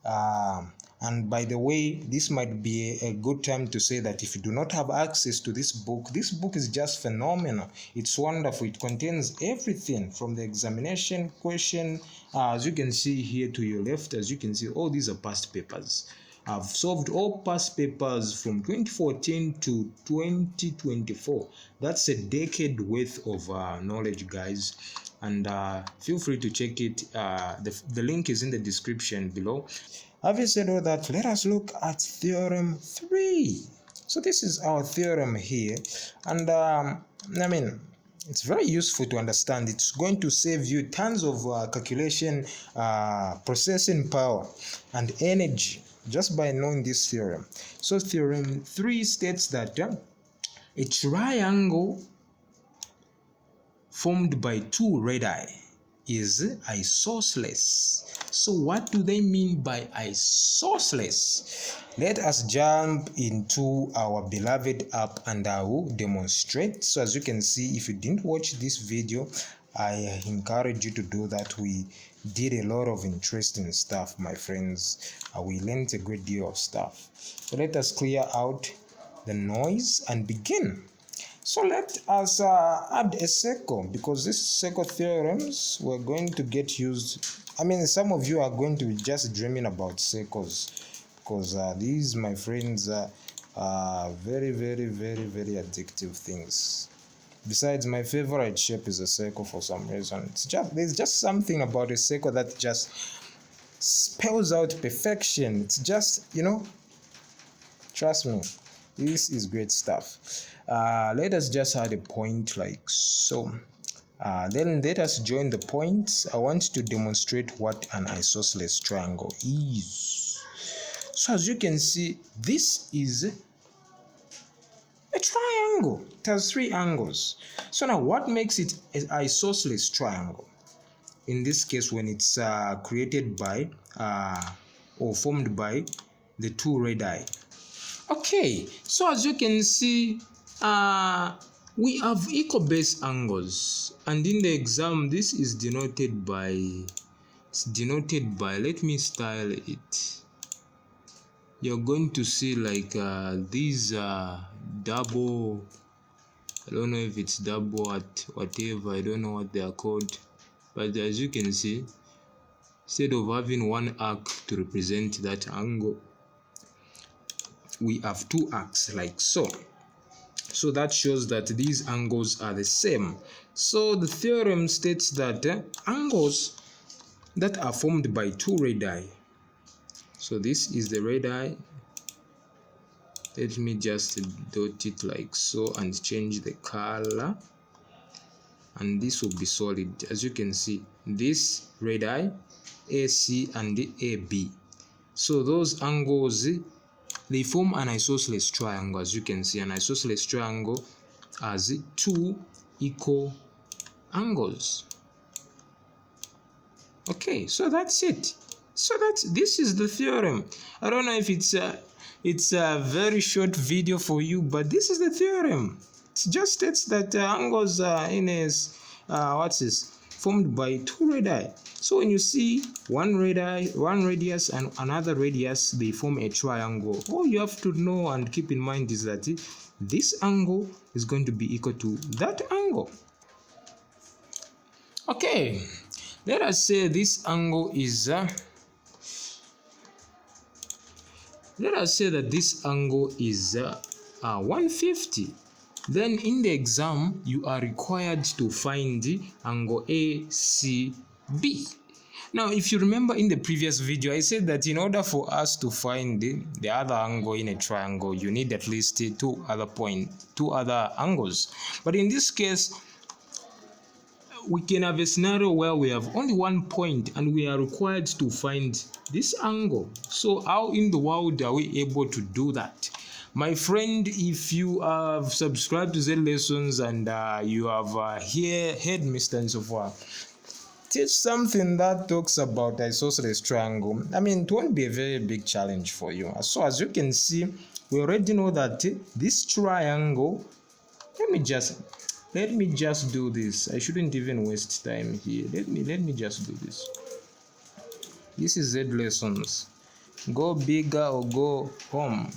And by the way, this might be a good time to say that if you do not have access to this book is just phenomenal. It's wonderful. It contains everything from the examination question, as you can see here to your left. As you can see, all these are past papers. I've solved all past papers from 2014 to 2024. That's a decade worth of knowledge, guys. And feel free to check it. The link is in the description below. Having said all that, let us look at theorem 3. So this is our theorem here, and it's very useful to understand. It's going to save you tons of calculation, processing power, and energy just by knowing this theorem. So theorem 3 states that a triangle formed by two radii is isosceles. So what do they mean by isosceles? Let us jump into our beloved app and I will demonstrate. So as you can see, if you didn't watch this video, I encourage you to do that. We did a lot of interesting stuff, my friends. We learned a great deal of stuff. So let us clear out the noise and begin. So let us add a circle, because these circle theorems we're going to get used. Some of you are going to be just dreaming about circles, because these, my friends, are very, very, very, very addictive things. Besides, my favorite shape is a circle for some reason. There's just something about a circle that just spells out perfection. It's just, trust me, this is great stuff. Let us just add a point like so. Then let us join the points. I want to demonstrate what an isosceles triangle is. So as you can see, this is a triangle. It has three angles. So now what makes it an isosceles triangle? In this case, when it's created by or formed by the two radii. Okay, so as you can see, we have equal base angles, and in the exam this is denoted by, let me style it. You're going to see like these double, I don't know if it's double at whatever, I don't know what they are called, but as you can see, instead of having one arc to represent that angle, we have two arcs like so. So that shows that these angles are the same. So the theorem states that angles that are formed by two radii. So this is the radii. Let me just dot it like so and change the color. And this will be solid. As you can see, this radii, AC and AB. So those angles, they form an isosceles triangle. As you can see, an isosceles triangle has two equal angles. Okay, so that's it. So this is the theorem. I don't know if it's a very short video for you, but this is the theorem. It just states that angles are formed by two radii. So when you see one radius and another radius, they form a triangle. All you have to know and keep in mind is that this angle is going to be equal to that angle. Okay, let us say this angle is let us say that this angle is 150. Then in the exam, you are required to find the angle ACB. Now, if you remember in the previous video, I said that in order for us to find the other angle in a triangle, you need at least two other angles. But in this case, we can have a scenario where we have only one point and we are required to find this angle. So how in the world are we able to do that? My friend, if you have subscribed to Z Lessons and you have heard Mr. and so far teach something that talks about isosceles triangle, it won't be a very big challenge for you. So as you can see, we already know that this triangle, let me just do this. I shouldn't even waste time here. Let me just do this. This is Z Lessons. go bigger or go home.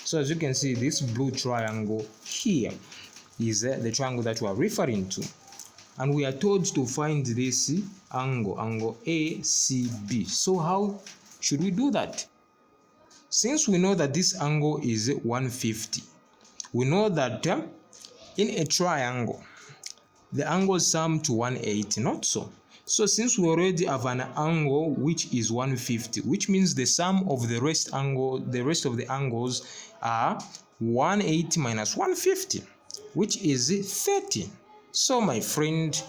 So as you can see, this blue triangle here is the triangle that we are referring to, and we are told to find this angle ACB. So how should we do that? Since we know that this angle is 150, we know that in a triangle the angles sum to 180, not so. So since we already have an angle which is 150, which means the sum of the rest of the angles are 180 minus 150, which is 30. So my friend,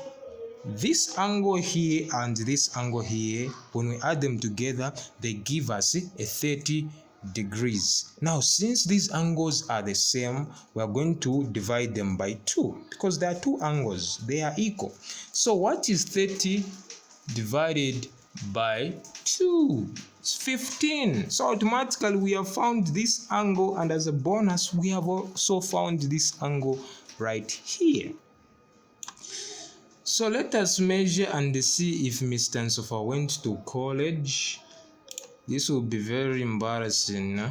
this angle here and this angle here, when we add them together, they give us a 30 degrees. Now since these angles are the same, we are going to divide them by 2 because there are two angles, they are equal. So what is 30 divided by 2? It's 15. So automatically we have found this angle, and as a bonus we have also found this angle right here. So let us measure and see if Mr. Nsofa went to college. This will be very embarrassing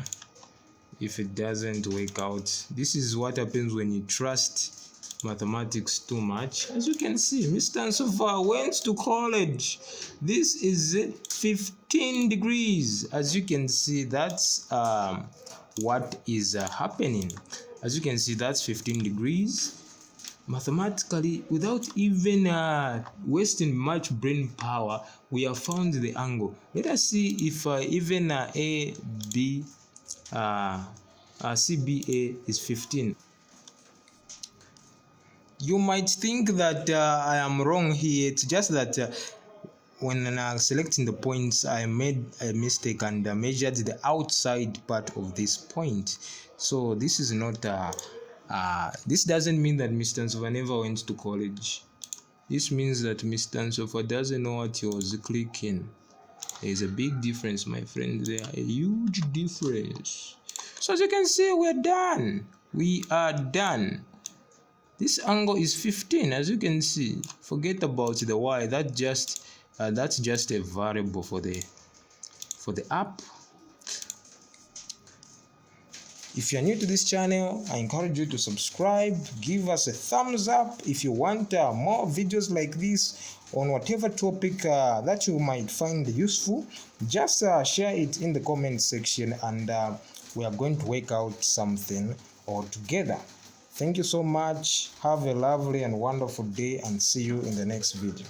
if it doesn't work out. This is what happens when you trust mathematics too much. As you can see, Mr. Nsofa went to college. This is 15 degrees. As you can see, that's what is happening. As you can see, that's 15 degrees. Mathematically, without even wasting much brain power, we have found the angle. Let us see if even CBA is 15. You might think that I am wrong here. It's just that when selecting the points, I made a mistake and measured the outside part of this point. So this is not this doesn't mean that Mr. Nsofa never went to college. This means that Mr. Nsofa doesn't know what he was clicking. There is a big difference, my friend. There is a huge difference. So as you can see, we're done. We are done. This angle is 15, as you can see. Forget about the y. That's just a variable for the app. If you're new to this channel, I encourage you to subscribe, give us a thumbs up. If you want more videos like this on whatever topic that you might find useful, just share it in the comment section, and we are going to work out something all together. Thank you so much. Have a lovely and wonderful day, and see you in the next video.